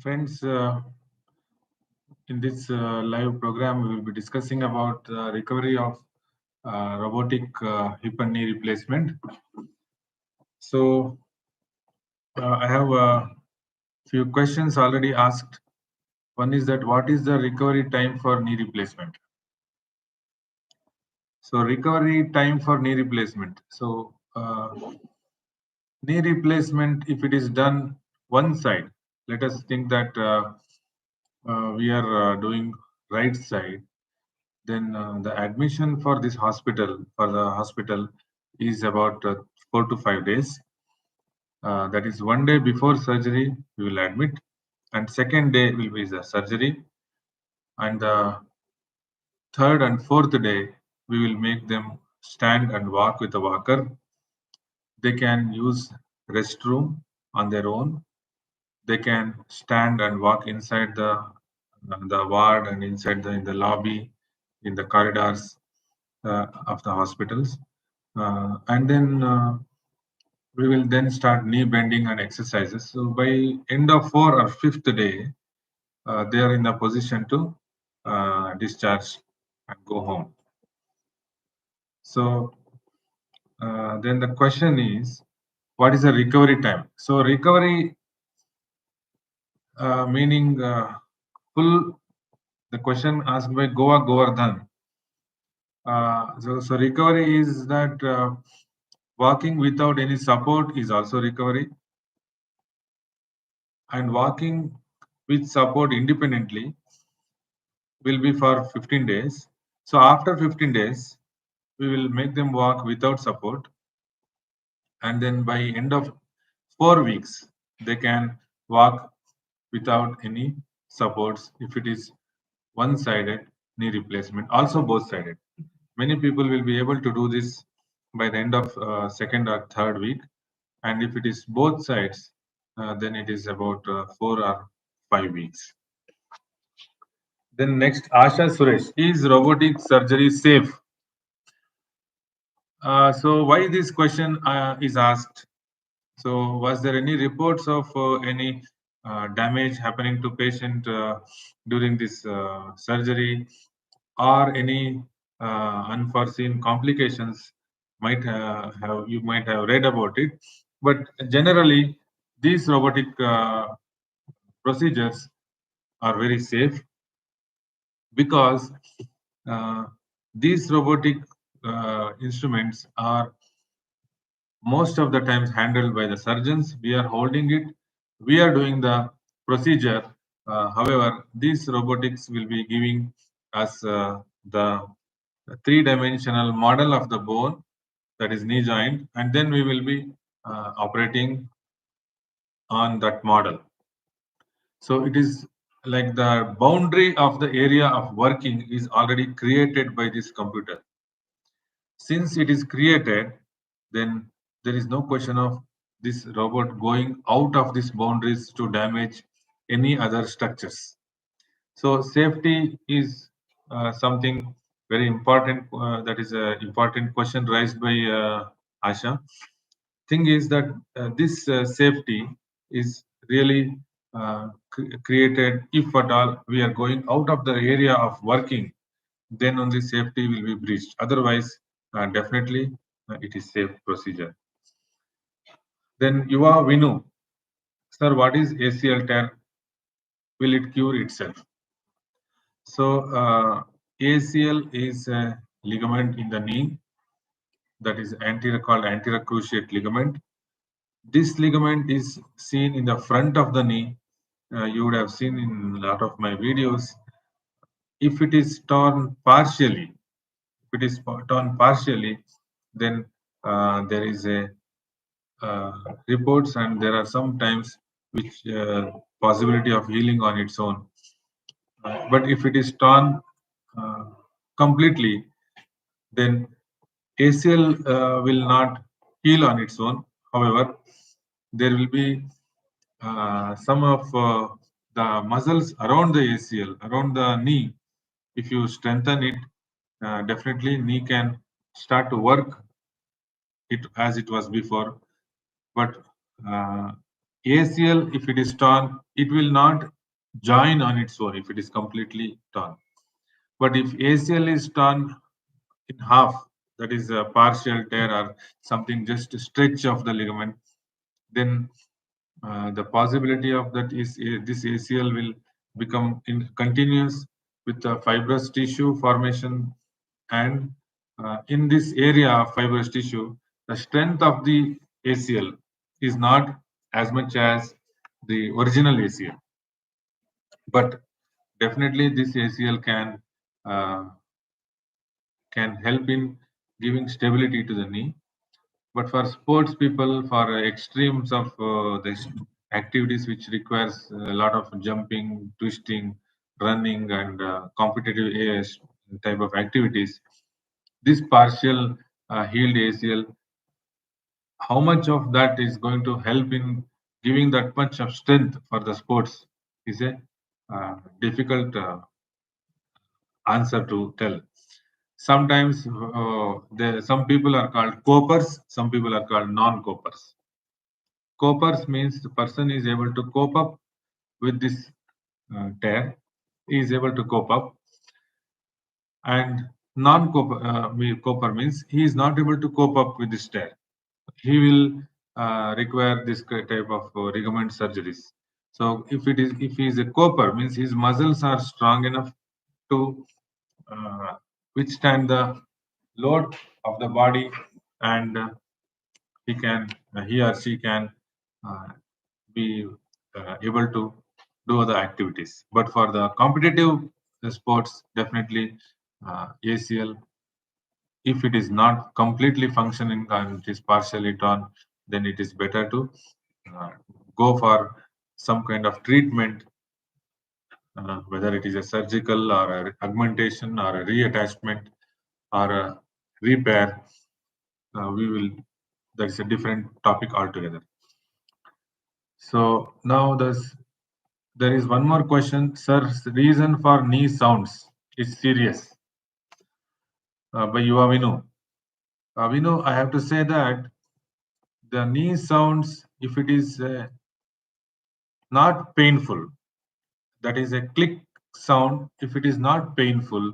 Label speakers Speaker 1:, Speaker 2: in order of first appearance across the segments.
Speaker 1: Friends, in this live program, we will be discussing about recovery of robotic hip and knee replacement. So, I have a few questions already asked. One is that what is the recovery time for knee replacement? So, recovery time for knee replacement. So, knee replacement, if it is done one side, let us think that we are doing right side. Then the admission for this hospital for the hospital is about 4 to 5 days. That is one day before surgery we will admit, and second day will be the surgery, and the third and fourth day we will make them stand and walk with a walker. They can use restroom on their own. They can stand and walk inside the ward and inside in the lobby, in the corridors of the hospitals. And then we will then start knee bending and exercises. So by end of 4 or 5th day, they are in the position to discharge and go home. So then the question is, what is the recovery time? So recovery meaning full. The question asked by Goa Govardhan. So recovery is that walking without any support is also recovery, and walking with support independently will be for 15 days. So after 15 days, we will make them walk without support, and then by end of 4 weeks, they can walk without any supports if it is one-sided knee replacement, also both-sided. Many people will be able to do this by the end of second or third week, and if it is both sides, then it is about 4 or 5 weeks. Then next, Asha Suresh, is robotic surgery safe? So why this question is asked? So was there any reports of any damage happening to patient during this surgery, or any unforeseen complications you might have read about it? But generally, these robotic procedures are very safe because uh, these robotic instruments are most of the times handled by the surgeons. We are holding it, we are doing the procedure. However, these robotics will be giving us the three-dimensional model of the bone, that is knee joint, and then we will be operating on that model. So it is like the boundary of the area of working is already created by this computer. Since it is created, then there is no question of this robot going out of these boundaries to damage any other structures. So safety is something very important. That is an important question raised by Asha. Thing is that this safety is really created if at all we are going out of the area of working, then only safety will be breached. Otherwise, definitely it is safe procedure. Then Yuva Vinu, sir, what is ACL tear? Will it cure itself? So ACL is a ligament in the knee that is called anterior cruciate ligament. This ligament is seen in the front of the knee. You would have seen in a lot of my videos. If it is torn partially, then there is a reports, and there are sometimes which possibility of healing on its own. But if it is torn uh, completely, then ACL will not heal on its own. However, there will be some of the muscles around the ACL, around the knee. If you strengthen it, definitely knee can start to work it as it was before. But ACL, if it is torn, it will not join on its own if it is completely torn. But if ACL is torn in half, that is a partial tear or something, just a stretch of the ligament, then the possibility of that is this ACL will become continuous with the fibrous tissue formation, and in this area of fibrous tissue, the strength of the ACL is not as much as the original ACL, but definitely this ACL uh, can help in giving stability to the knee. But for sports people, for extremes of this activities which requires a lot of jumping, twisting, running, and competitive AS type of activities, this partial healed ACL, how much of that is going to help in giving that much of strength for the sports is a difficult answer to tell. Sometimes some people are called copers, some people are called non-copers. Copers means the person is able to cope up with this tear, he is able to cope up, and non-copper means he is not able to cope up with this tear. He will require this type of ligament surgeries. So if he is a copper, means his muscles are strong enough to withstand the load of the body, and he or she can uh, be able to do other activities. But for the competitive sports, definitely ACL, if it is not completely functioning and it is partially torn, then it is better to uh, go for some kind of treatment, whether it is a surgical or a augmentation or a reattachment or a repair. We will, that is a different topic altogether. So now there is one more question, sir. Reason for knee sounds is serious. By Yuva Vinu. Vinu, I have to say that the knee sounds, if it is not painful, that is a click sound. If it is not painful,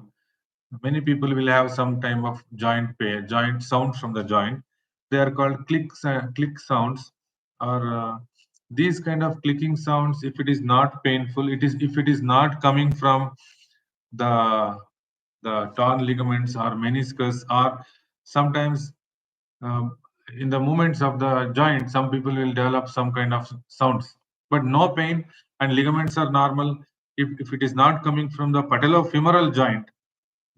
Speaker 1: many people will have some time of joint pain, joint sounds from the joint. They are called click sounds, or these kind of clicking sounds. If it is not painful, it is if it is not coming from the torn ligaments or meniscus, or sometimes um, in the movements of the joint, some people will develop some kind of sounds, but no pain and ligaments are normal. If it is not coming from the patellofemoral joint,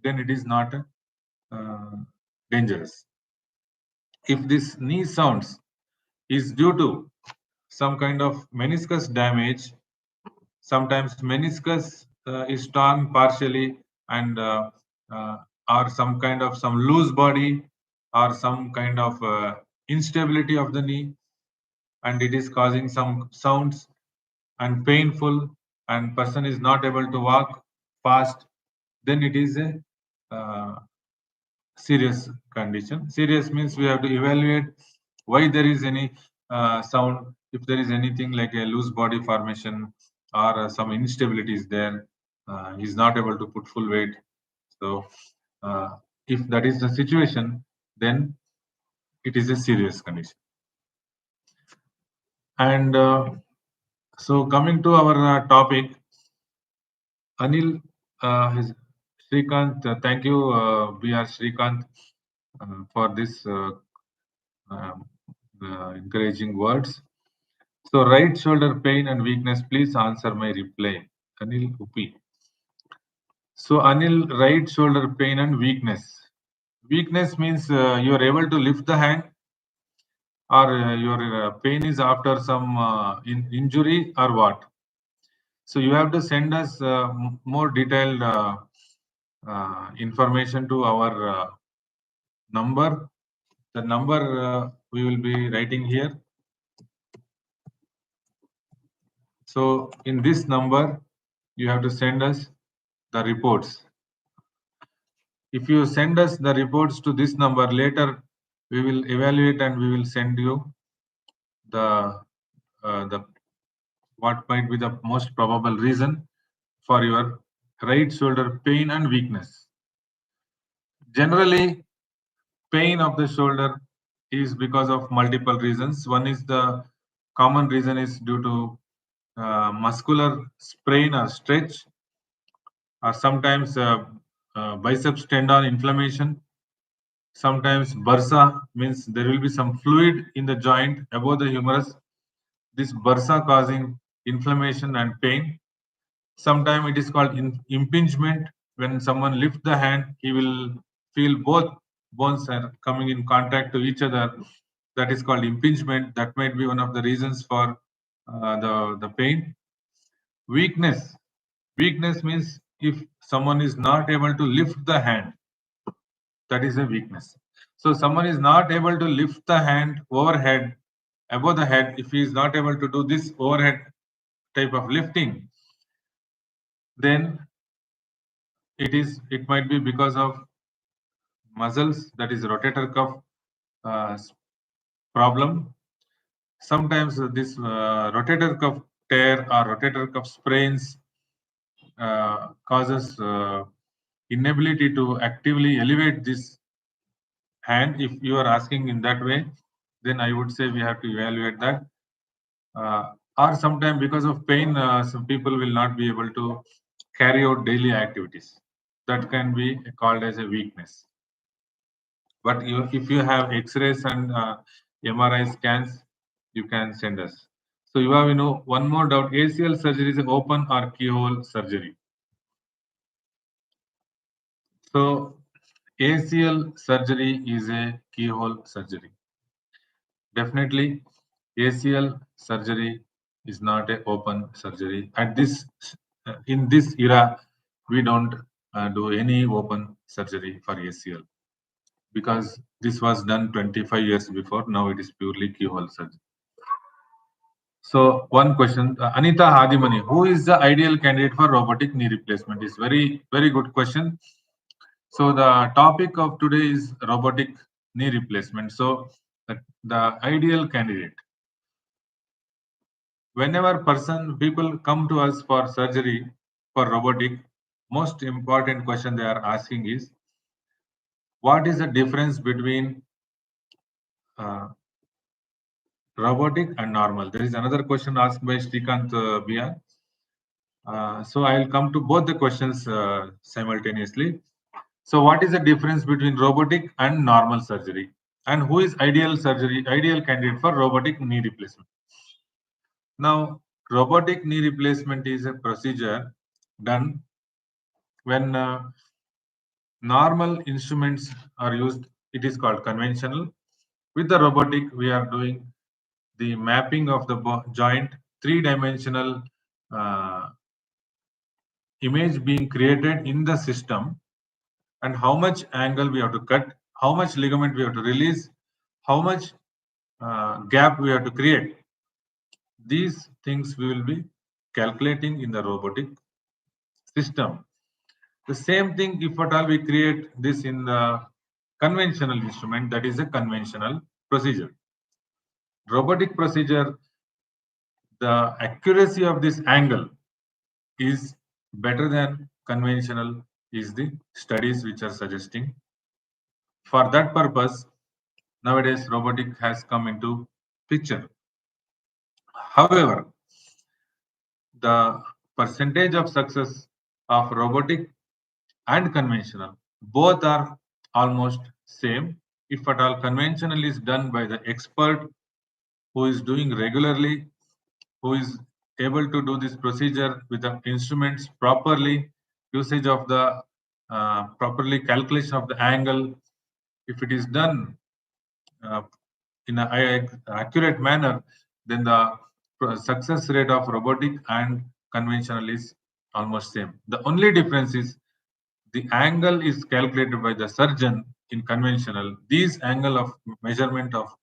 Speaker 1: then it is not uh, dangerous. If this knee sounds is due to some kind of meniscus damage, sometimes meniscus is torn partially, and uh, or some kind of some loose body or some kind of instability of the knee, and it is causing some sounds and painful, and person is not able to walk fast, then it is a serious condition. Serious means we have to evaluate why there is any sound. If there is anything like a loose body formation or some instability is there, he's not able to put full weight. So if that is the situation, then it is a serious condition. And so coming to our topic, Anil, Srikanth, thank you, B.R. Srikanth, for this um, encouraging words. So, right shoulder pain and weakness, please answer my reply. Anil Upi. So, Anil, right shoulder pain and weakness. Weakness means you are able to lift the hand, or your pain is after some injury, or what? So, you have to send us more detailed information to our number. The number we will be writing here. So in this number, you have to send us the reports. If you send us the reports to this number, later we will evaluate and we will send you the what might be the most probable reason for your right shoulder pain and weakness. Generally, pain of the shoulder is because of multiple reasons. One is the common reason is due to muscular sprain or stretch, or sometimes biceps tendon inflammation. Sometimes bursa means there will be some fluid in the joint above the humerus. This bursa causing inflammation and pain. Sometimes it is called impingement. When someone lifts the hand, he will feel both bones are coming in contact to each other. That is called impingement. That might be one of the reasons for the pain. Weakness. Weakness means if someone is not able to lift the hand, that is a weakness. So someone is not able to lift the hand overhead, above the head. If he is not able to do this overhead type of lifting, then it might be because of muscles, that is rotator cuff problem. Sometimes this rotator cuff tear or rotator cuff sprains causes inability to actively elevate this hand. If you are asking in that way, then I would say we have to evaluate that. Or sometimes because of pain, some people will not be able to carry out daily activities. That can be called as a weakness. But if you have X-rays and MRI scans, you can send us. So you have one more doubt: ACL surgery is open or keyhole surgery? So ACL surgery is a keyhole surgery. Definitely, ACL surgery is not a open surgery. At this in this era, we don't do any open surgery for ACL because this was done 25 years before. Now it is purely keyhole surgery. So one question, Anita Hadimani, who is the ideal candidate for robotic knee replacement? Is very good question. So the topic of today is robotic knee replacement. So the ideal candidate. Whenever people come to us for surgery for robotic, most important question they are asking is, what is the difference between robotic and normal? There is another question asked by Srikant Bia. So I'll come to both the questions simultaneously. So what is the difference between robotic and normal surgery? And who is ideal candidate for robotic knee replacement? Now, robotic knee replacement is a procedure done when normal instruments are used. It is called conventional. With the robotic, we are doing the mapping of the joint, three-dimensional image being created in the system, and how much angle we have to cut, how much ligament we have to release, how much gap we have to create. These things we will be calculating in the robotic system. The same thing, if at all we create this in the conventional instrument, that is a conventional procedure. Robotic procedure, the accuracy of this angle is better than conventional, is the studies which are suggesting. For that purpose, nowadays robotic has come into picture. However, the percentage of success of robotic and conventional both are almost same. If at all conventional is done by the expert who is doing regularly, who is able to do this procedure with the instruments properly, usage of the properly calculation of the angle, if it is done uh, in an accurate manner, then the success rate of robotic and conventional is almost same. The only difference is the angle is calculated by the surgeon in conventional. This angle of measurement of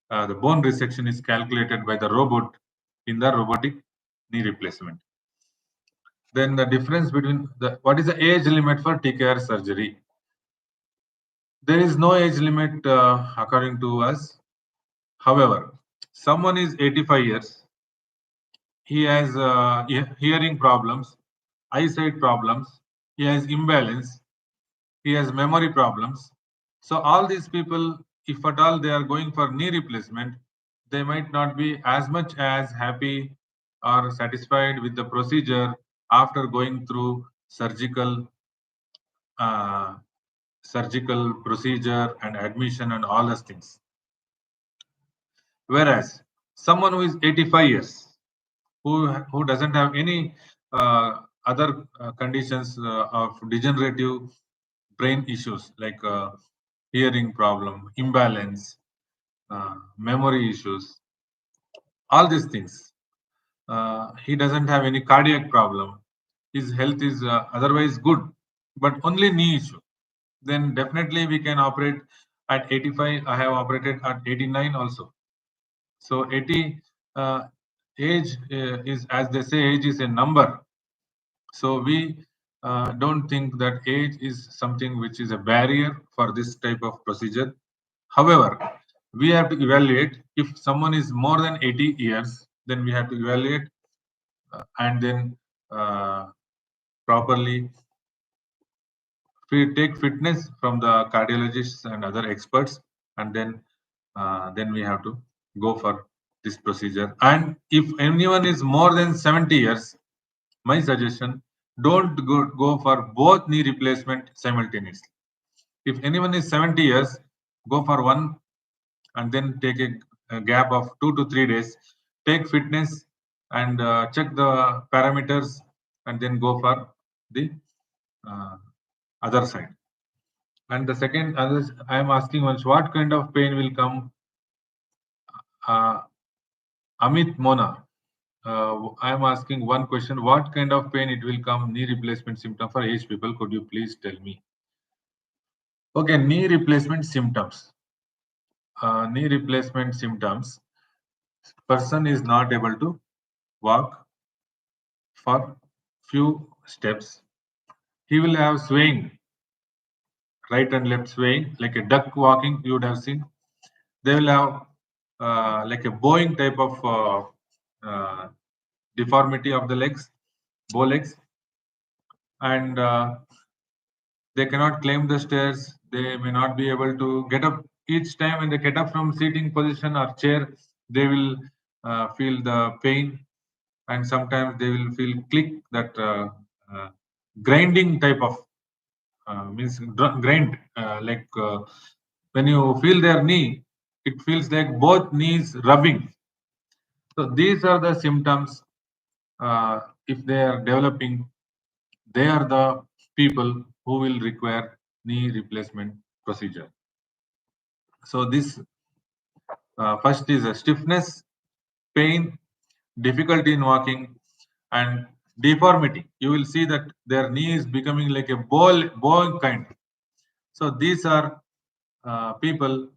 Speaker 1: the bone resection is calculated by the robot in the robotic knee replacement. Then the difference between what is the age limit for TKR surgery? There is no age limit according to us. However, someone is 85 years, he has hearing problems, eyesight problems, he has imbalance, he has memory problems. So all these people, if at all they are going for knee replacement, they might not be as much as happy or satisfied with the procedure after going through uh, surgical procedure and admission and all those things. Whereas someone who is 85 years, who doesn't have any other conditions of degenerative brain issues like hearing problem, imbalance, memory issues, all these things. He doesn't have any cardiac problem. His health is otherwise good, but only knee issue. Then definitely we can operate at 85. I have operated at 89 also. So 80 age is, as they say, age is a number. So we don't think that age is something which is a barrier for this type of procedure. However, we have to evaluate if someone is more than 80 years, then we have to evaluate and then properly we take fitness from the cardiologists and other experts, and then we have to go for this procedure. And if anyone is more than 70 years, my suggestion, don't go for both knee replacement simultaneously. If anyone is 70 years, go for one and then take a gap of 2 to 3 days. Take fitness and check the parameters and then go for the uh, other side. And the second, others, I am asking once, what kind of pain will come? Uh, Amit Mona, I am asking one question, what kind of pain it will come, knee replacement symptom for aged people? Could you please tell me? Okay, knee replacement symptoms. Knee replacement symptoms. Person is not able to walk for few steps. He will have swaying, right and left swaying, like a duck walking. You would have seen. They will have like a bowing type of deformity of the legs, bow legs, and they cannot climb the stairs. They may not be able to get up. Each time when they get up from seating position or chair, they will feel the pain, and sometimes they will feel click, that uh, grinding type of means grind, like when you feel their knee, it feels like both knees rubbing. So these are the symptoms. If they are developing, they are the people who will require knee replacement procedure. So this first is a stiffness, pain, difficulty in walking, and deformity. You will see that their knee is becoming like a ball kind. So these are people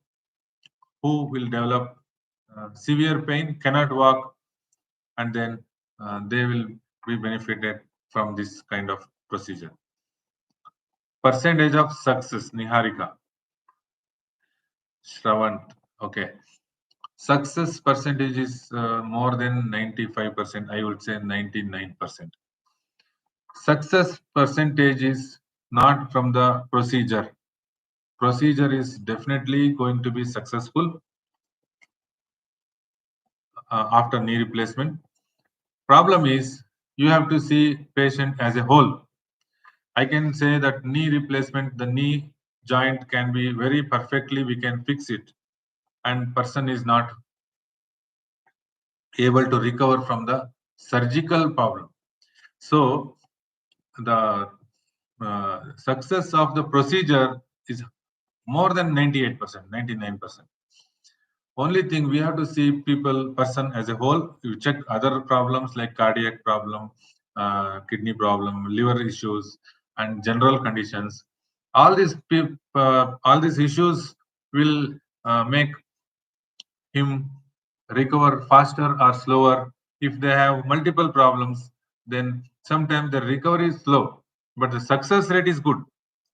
Speaker 1: who will develop severe pain, cannot walk, and then they will be benefited from this kind of procedure. Percentage of success, Niharika, Shravant. Okay. Success percentage is more than 95%. I would say 99%. Success percentage is not from the procedure. Procedure is definitely going to be successful after knee replacement. Problem is you have to see patient as a whole. I can say that knee replacement, the knee joint can be very perfectly, we can fix it, and person is not able to recover from the surgical problem. So the success of the procedure is more than 98%, 99%. Only thing we have to see people, person as a whole. You check other problems like cardiac problem, kidney problem, liver issues, and general conditions. All these issues will make him recover faster or slower. If they have multiple problems, then sometimes the recovery is slow, but the success rate is good.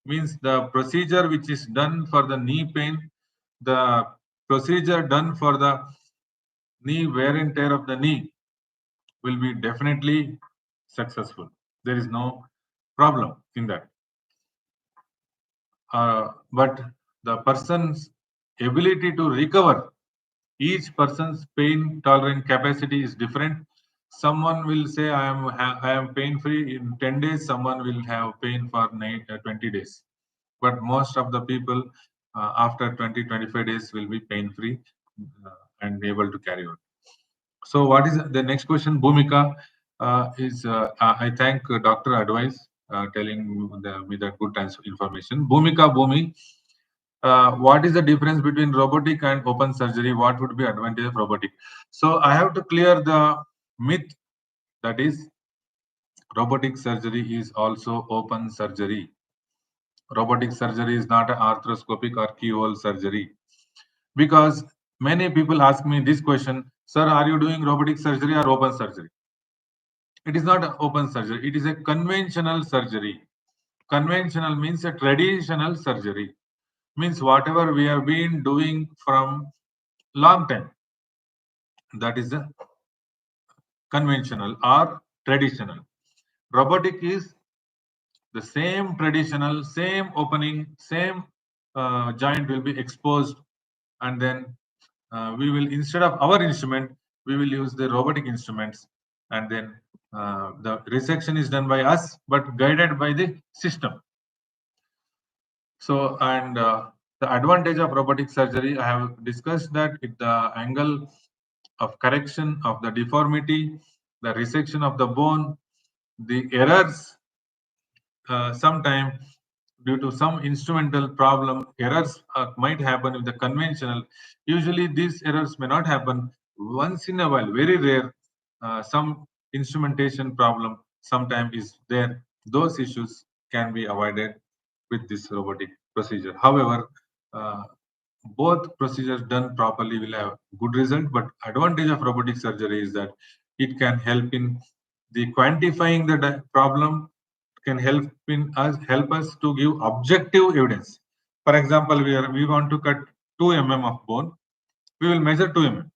Speaker 1: Means the procedure which is done for the knee pain, the procedure done for the knee wear and tear of the knee, will be definitely successful. There is no problem in that. But the person's ability to recover, each person's pain tolerant capacity is different. Someone will say I am pain free in 10 days, someone will have pain for 20 days. But most of the people after 20-25 days will be pain free and able to carry on. So what is the next question? Bhumika I thank Dr. Advice telling me the good information. Bhumika Bhumi, what is the difference between robotic and open surgery? What would be advantage of robotic? So I have to clear the myth that is robotic surgery is also open surgery. Robotic surgery is not an arthroscopic or keyhole surgery, because many people ask me this question, sir, are you doing robotic surgery or open surgery? It is not an open surgery, it is a conventional surgery. Conventional means a traditional surgery, means whatever we have been doing from long time, that is a conventional or traditional. Robotic is the same traditional, same opening, same joint will be exposed, and then we will, instead of our instrument, we will use the robotic instruments, and then the resection is done by us but guided by the system. So, and the advantage of robotic surgery, I have discussed that the angle of correction of the deformity, the resection of the bone, the errors, sometime due to some instrumental problem, errors might happen with the conventional. Usually these errors may not happen. Once in a while, very rare, some instrumentation problem sometime is there. Those issues can be avoided with this robotic procedure. However, uh, both procedures done properly will have good result, but advantage of robotic surgery is that it can help in the quantifying the problem, can help us to give objective evidence. For example, we want to cut 2 mm of bone, we will measure 2 mm.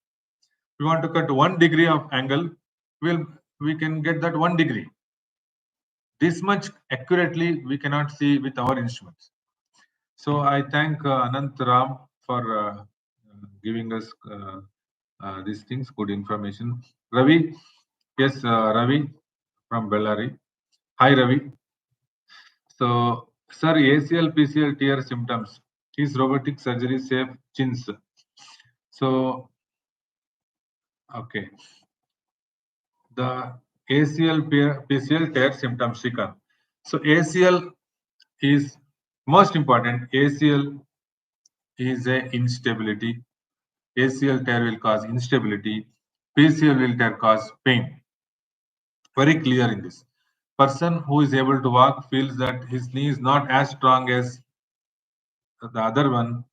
Speaker 1: We want to cut 1 degree of angle, we can get that 1 degree. This much accurately we cannot see with our instruments. So I thank Anant Ram for giving us these things, good information. Ravi, yes, Ravi from Bellary. Hi, Ravi. So, sir, ACL, PCL tear symptoms. Is robotic surgery safe? Chins. So, okay. The ACL, PCL tear symptoms, Shrikant. So, ACL is most important. ACL is a instability. ACL tear will cause instability. PCL will tear cause pain. Very clear in this. Person who is able to walk feels that his knee is not as strong as the other one,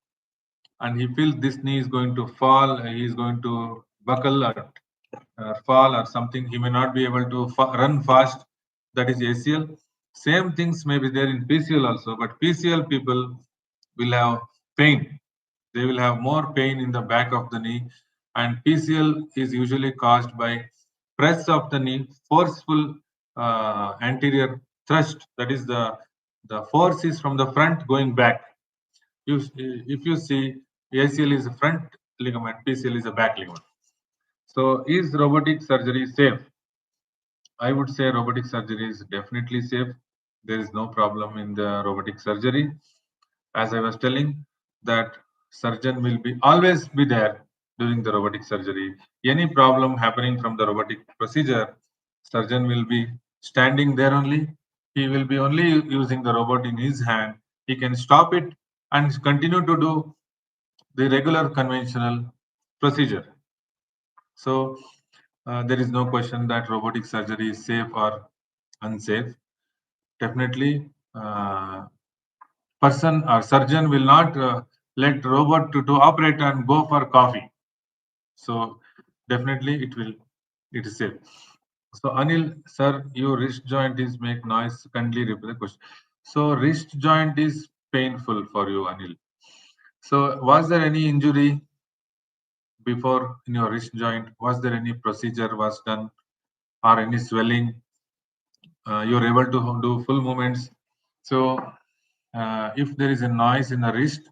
Speaker 1: and he feels this knee is going to fall, he is going to buckle or fall or something, he may not be able to run fast. That is ACL. Same things may be there in PCL also, but PCL people will have pain. They will have more pain in the back of the knee, and PCL is usually caused by press of the knee, forceful anterior thrust. That is the force is from the front going back. If you see, ACL is a front ligament, PCL is a back ligament. So, is robotic surgery safe? I would say robotic surgery is definitely safe. There is no problem in the robotic surgery. As I was telling, that surgeon will be always be there during the robotic surgery. Any problem happening from the robotic procedure, surgeon will be standing there only. He will be only using the robot in his hand. He can stop it and continue to do the regular conventional procedure. So there is no question that robotic surgery is safe or unsafe. Definitely, person or surgeon will not let robot to operate and go for coffee. So definitely it is safe. So Anil, sir, your wrist joint is make noise. Kindly repeat the question. So wrist joint is painful for you, Anil. So was there any injury before in your wrist joint? Was there any procedure was done? or any swelling, you're able to do full movements. So if there is a noise in the wrist,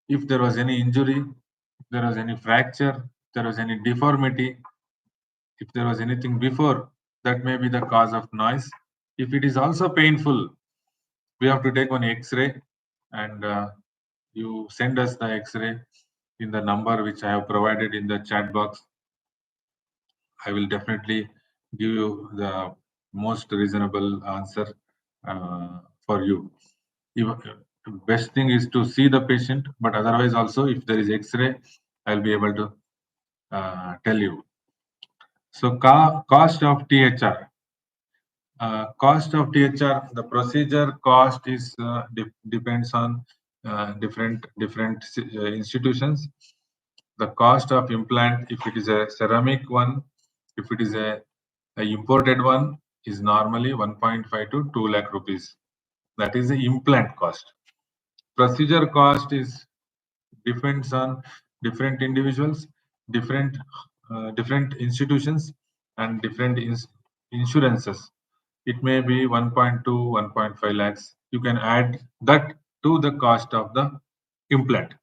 Speaker 1: if there was any injury, if there was any fracture, if there was any deformity, if there was anything before, that may be the cause of noise. If it is also painful, we have to take one X-ray, and you send us the X-ray in the number which I have provided in the chat box. I will definitely give you the most reasonable answer for you. Best thing is to see the patient, but otherwise also if there is X-ray, I'll be able to tell you. So cost of THR. Cost of THR, the procedure cost is depends on different institutions. The cost of implant, if it is a ceramic one, if it is a imported one, is normally 1.5 to 2 lakh rupees. That is the implant cost. Procedure cost is depends on different individuals, different institutions, and different insurances. It may be 1.2, 1.5 lakhs. You can add that to the cost of the implant.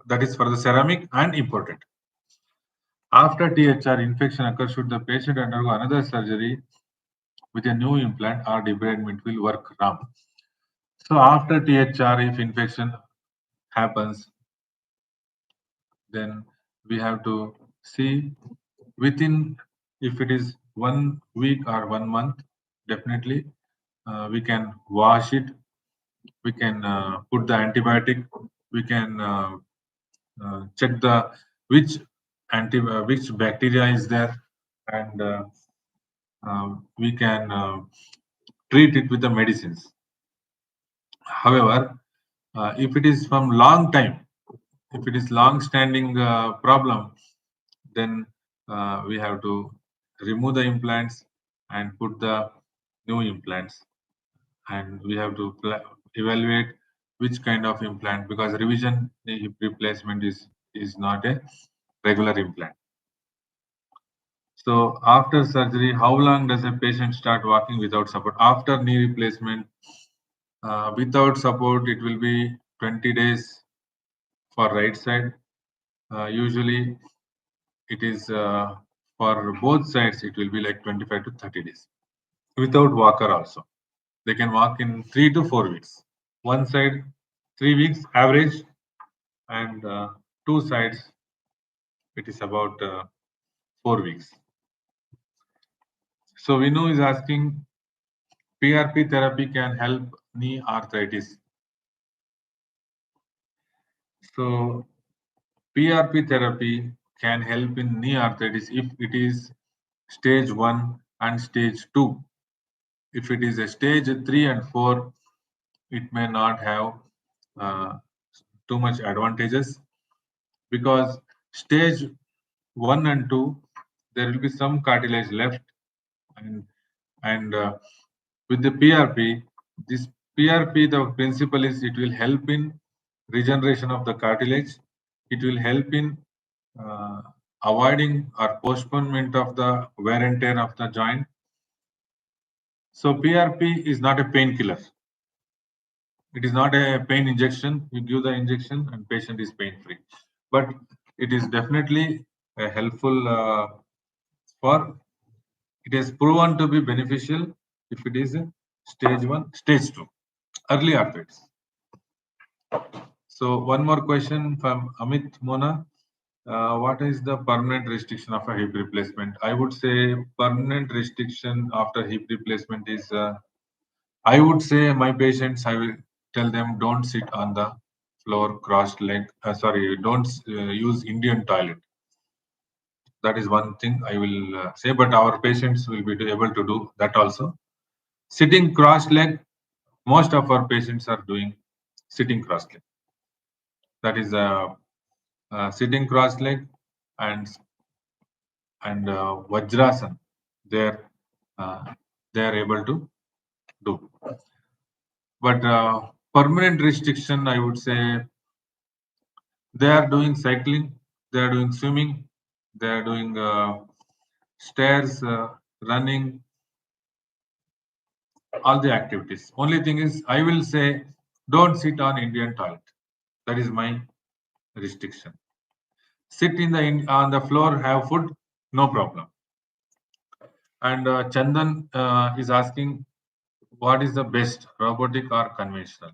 Speaker 1: That is for the ceramic and imported. After THR infection occurs, should the patient undergo another surgery with a new implant, or debridement will work wrong? So after THR, if infection happens, then we have to see within, if it is 1 week or 1 month, definitely we can wash it, we can put the antibiotic, we can check the which which bacteria is there, and we can treat it with the medicines. However, if it is from long time, if it is long standing problem, then we have to remove the implants and put the new implants, and we have to evaluate which kind of implant, because revision hip replacement is not a regular implant. So after surgery, how long does a patient start walking without support? After knee replacement, without support, it will be 20 days for right side. Usually, it is for both sides, it will be like 25 to 30 days. Without walker also, they can walk in 3 to 4 weeks. One side, 3 weeks average, and two sides, it is about 4 weeks. So Vinu is asking, PRP therapy can help knee arthritis. So PRP therapy can help in knee arthritis if it is stage 1 and stage 2. If it is a stage 3 and 4, it may not have uh, too much advantages, because stage 1 and 2, there will be some cartilage left, and with the PRP, this PRP, the principle is it will help in regeneration of the cartilage. It will help in uh, avoiding or postponement of the wear and tear of the joint. So PRP is not a painkiller. It is not a pain injection. You give the injection and patient is pain free. But it is definitely helpful for. It is proven to be beneficial if it is stage 1, stage 2, early arthritis. So one more question from Amit Mona. What is the permanent restriction of a hip replacement? I would say permanent restriction after hip replacement is, I would say my patients, I will tell them don't sit on the floor crossed leg. Sorry, don't use Indian toilet. That is one thing I will say, but our patients will be able to do that also. Sitting crossed leg, most of our patients are doing sitting crossed leg. That is sitting cross leg, and Vajrasan. They're uh, they're able to do. But permanent restriction, I would say, they are doing cycling, they are doing swimming, they are doing stairs, running, all the activities. Only thing is, I will say, don't sit on Indian toilet. That is my restriction. Sit on the floor, have food, no problem. And Chandan is asking, what is the best, robotic or conventional?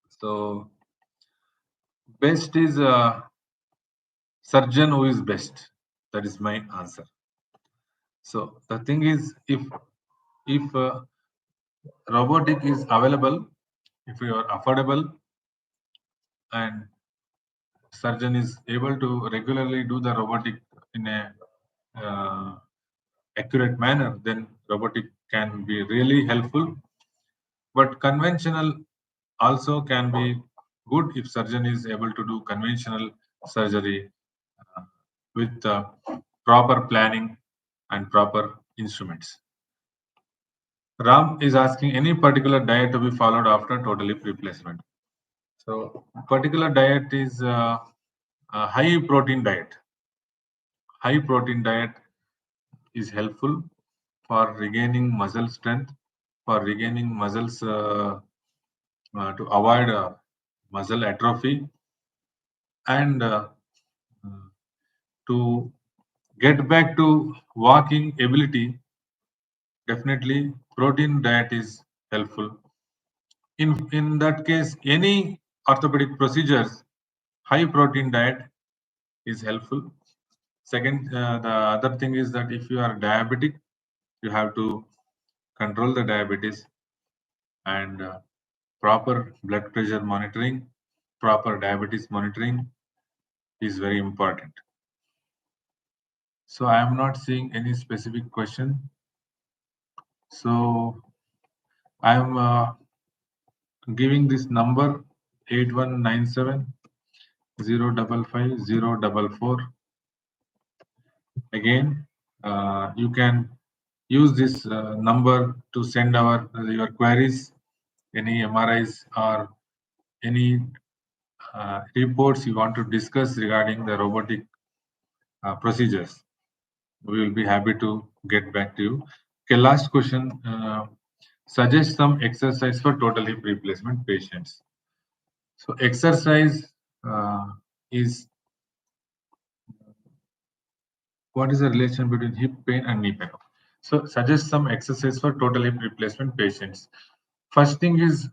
Speaker 1: So best is surgeon who is best. That is my answer. So the thing is, if robotic is available, if you are affordable, and surgeon is able to regularly do the robotic in a uh, accurate manner, then robotic can be really helpful. But conventional also can be good if surgeon is able to do conventional surgery uh, with proper planning and proper instruments. Ram is asking any particular diet to be followed after total hip replacement. So particular diet is a high protein diet. High protein diet is helpful for regaining muscle strength, for regaining muscles to avoid muscle atrophy, and to get back to walking ability. Definitely, protein diet is helpful. In that case, any orthopedic procedures, high protein diet is helpful. Second, the other thing is that if you are diabetic, you have to control the diabetes, and proper blood pressure monitoring, proper diabetes monitoring is very important. So I am not seeing any specific question. So I am giving this number 8197 055 044. Again, you can use this number to send your queries, any MRIs or any reports you want to discuss regarding the robotic procedures. We will be happy to get back to you. Okay, last question. Suggest some exercise for total hip replacement patients. So exercise is, what is the relation between hip pain and knee pain? So suggest some exercise for total hip replacement patients. First thing is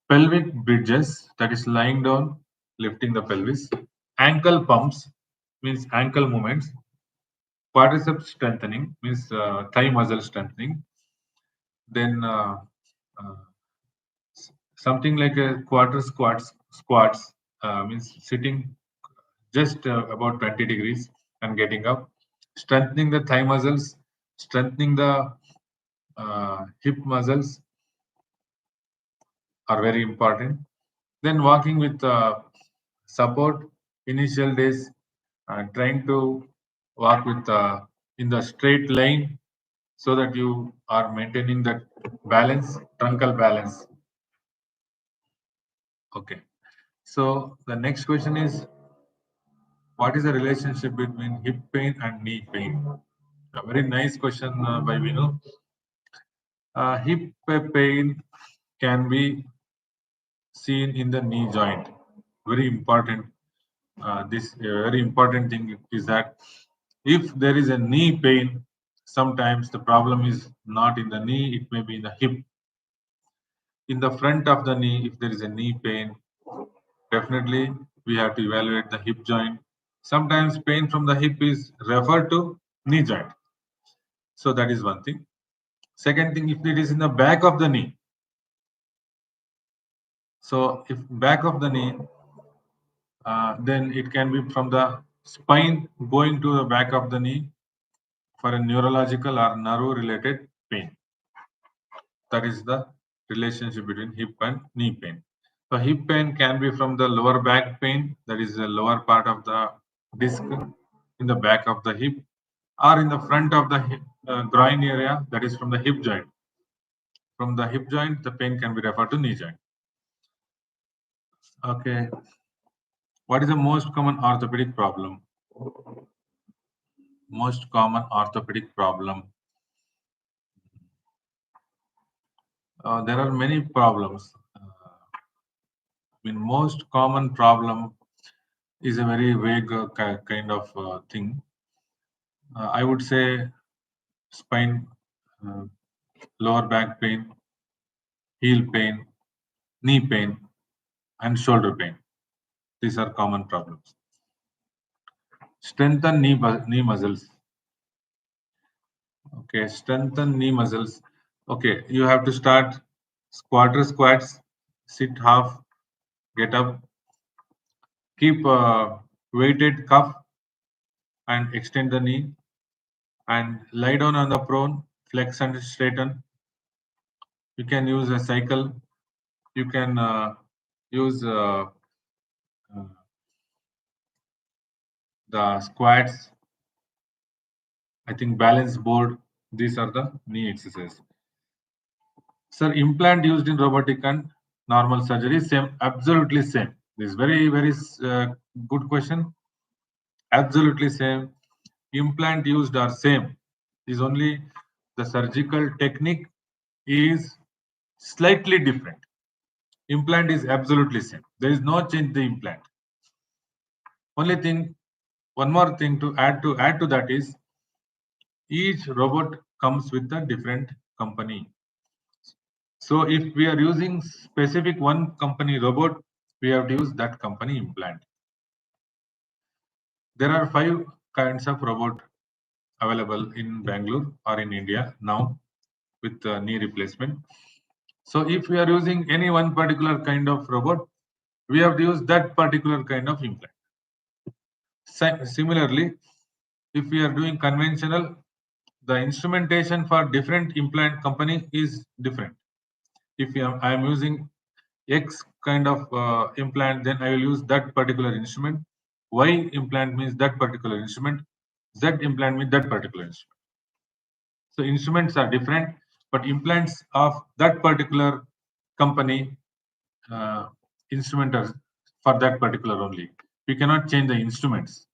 Speaker 1: pelvic bridges, that is lying down, lifting the pelvis. Ankle pumps means ankle movements. Quadriceps strengthening means thigh muscle strengthening. Then uh, something like a quarter squats means sitting just about 20 degrees and getting up, strengthening the thigh muscles, strengthening the hip muscles are very important. Then walking with support, initial days, trying to walk with in the straight line so that you are maintaining that balance, truncal balance. Okay. So the next question is, what is the relationship between hip pain and knee pain? A very nice question by Vinu. Hip pain can be seen in the knee joint. Very important. This very important thing is that if there is a knee pain, sometimes the problem is not in the knee, it may be in the hip. In the front of the knee, if there is a knee pain, definitely we have to evaluate the hip joint. Sometimes pain from the hip is referred to knee joint. So that is one thing. Second thing, if it is in the back of the knee, so if back of the knee, then it can be from the spine going to the back of the knee for a neurological or nerve related pain. That is the relationship between hip and knee pain. So hip pain can be from the lower back pain, that is the lower part of the disc in the back of the hip, or in the front of the hip, groin area, that is from the hip joint. From the hip joint, the pain can be referred to knee joint. Okay. What is the most common orthopedic problem? Most common orthopedic problem. There are many problems. Most common problem is a very vague kind of thing. I would say spine, uh, lower back pain, heel pain, knee pain, and shoulder pain. These are common problems. Strengthen knee muscles. Okay, strengthen knee muscles. Okay, you have to start quarter squats, sit half, get up, keep weighted cuff and extend the knee, and lie down on the prone, flex and straighten. You can use a cycle. You can use uh, the squats. I think balance board. These are the knee exercises. Sir, implant used in robotic and normal surgery, same, absolutely same. This is very good question. Absolutely same. Implant used are same. Is only the surgical technique is slightly different. Implant is absolutely same. There is no change in the implant. Only thing, one more thing to add to that is each robot comes with a different company. So if we are using specific one company robot, we have to use that company implant. There are 5 kinds of robot available in Bangalore or in India now with knee replacement. So if we are using any one particular kind of robot, we have to use that particular kind of implant. Similarly, if we are doing conventional, the instrumentation for different implant company is different. If I am using X kind of implant, then I will use that particular instrument. Y implant means that particular instrument. Z implant means that particular instrument. So instruments are different, but implants of that particular company uh, instrument are for that particular only. We cannot change the instruments.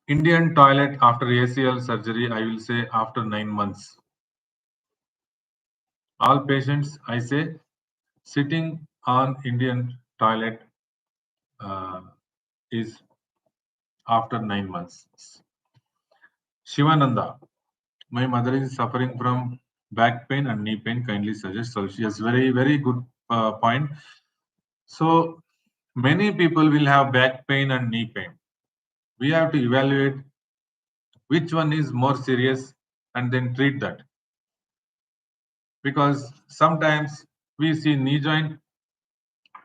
Speaker 1: Indian toilet after ACL surgery, I will say after 9 months. All patients, I say, sitting on Indian toilet uh, is after 9 months. Shivananda, my mother is suffering from back pain and knee pain. Kindly suggest solution. Yes, very good point. So many people will have back pain and knee pain. We have to evaluate which one is more serious and then treat that. Because sometimes we see knee joint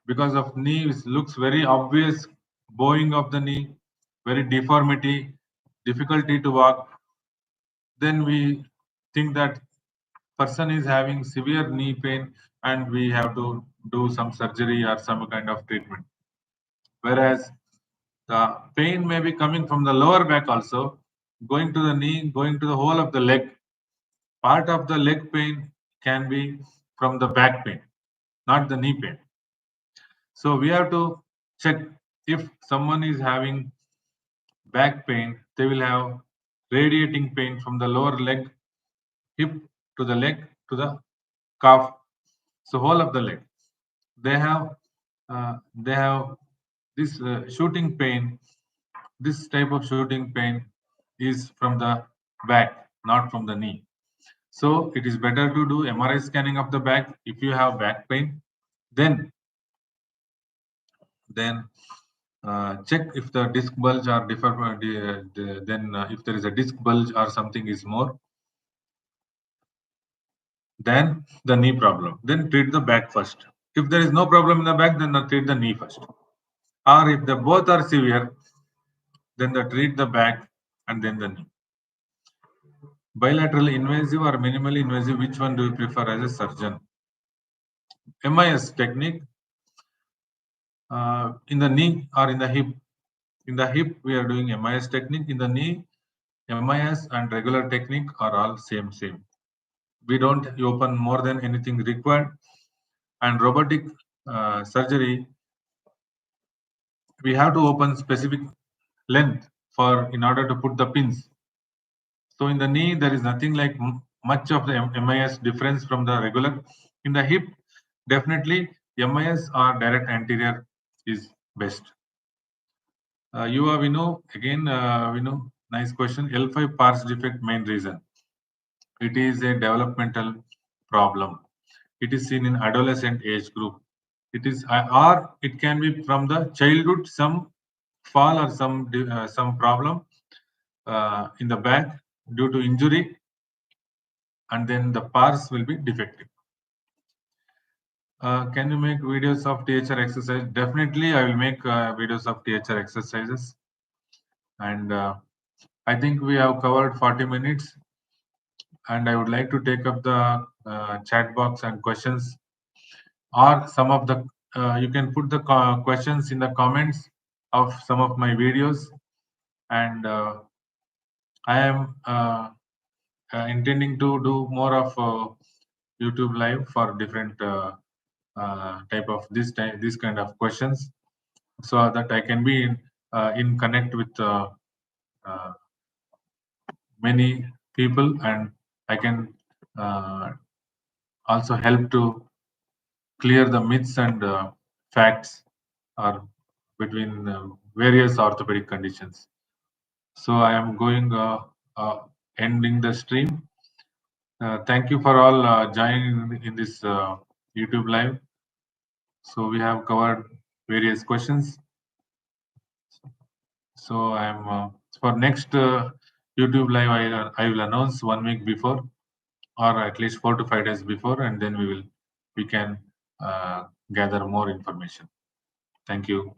Speaker 1: because of knee looks very obvious bowing of the knee, very deformity, difficulty to walk. Then we think that person is having severe knee pain and we have to do some surgery or some kind of treatment. Whereas the pain may be coming from the lower back also, going to the knee, going to the whole of the leg. Part of the leg pain can be from the back pain, not the knee pain. So we have to check if someone is having back pain, they will have radiating pain from the lower leg, hip to the leg to the calf, so whole of the leg. They have this shooting pain. This type of shooting pain is from the back, not from the knee. So it is better to do MRI scanning of the back if you have back pain. Then check if the disc bulge are different. Then if there is a disc bulge or something is more than the knee problem, then treat the back first. If there is no problem in the back, then treat the knee first. Or if the both are severe, then treat the back and then the knee. Bilateral invasive or minimally invasive, which one do you prefer as a surgeon? MIS technique in the knee or in the hip. In the hip, we are doing MIS technique. In the knee, MIS and regular technique are all same. We don't open more than anything required. And robotic surgery, we have to open specific length. for in order to put the pins. So in the knee, there is nothing like much of the MIS difference from the regular. In the hip, definitely MIS or direct anterior is best. You are Vinu, again, Vinu, nice question. L5 pars defect main reason. It is a developmental problem. It is seen in adolescent age group. It is or it can be from the childhood, some fall or some problem in the back due to injury, and then the pars will be defective. Can you make videos of THR exercise? Definitely, I will make videos of THR exercises. And I think we have covered 40 minutes. And I would like to take up the chat box and questions, or some of the you can put the questions in the comments of some of my videos. And I am intending to do more of YouTube live for different type of this kind of questions, so that I can be in connect with uh, many people, and I can also help to clear the myths and facts or between various orthopedic conditions. So I am going ending the stream. Thank you for all joining in this YouTube live. So we have covered various questions. So I am for next YouTube live. I will announce 1 week before, or at least 4 to 5 days before, and then we can gather more information. Thank you.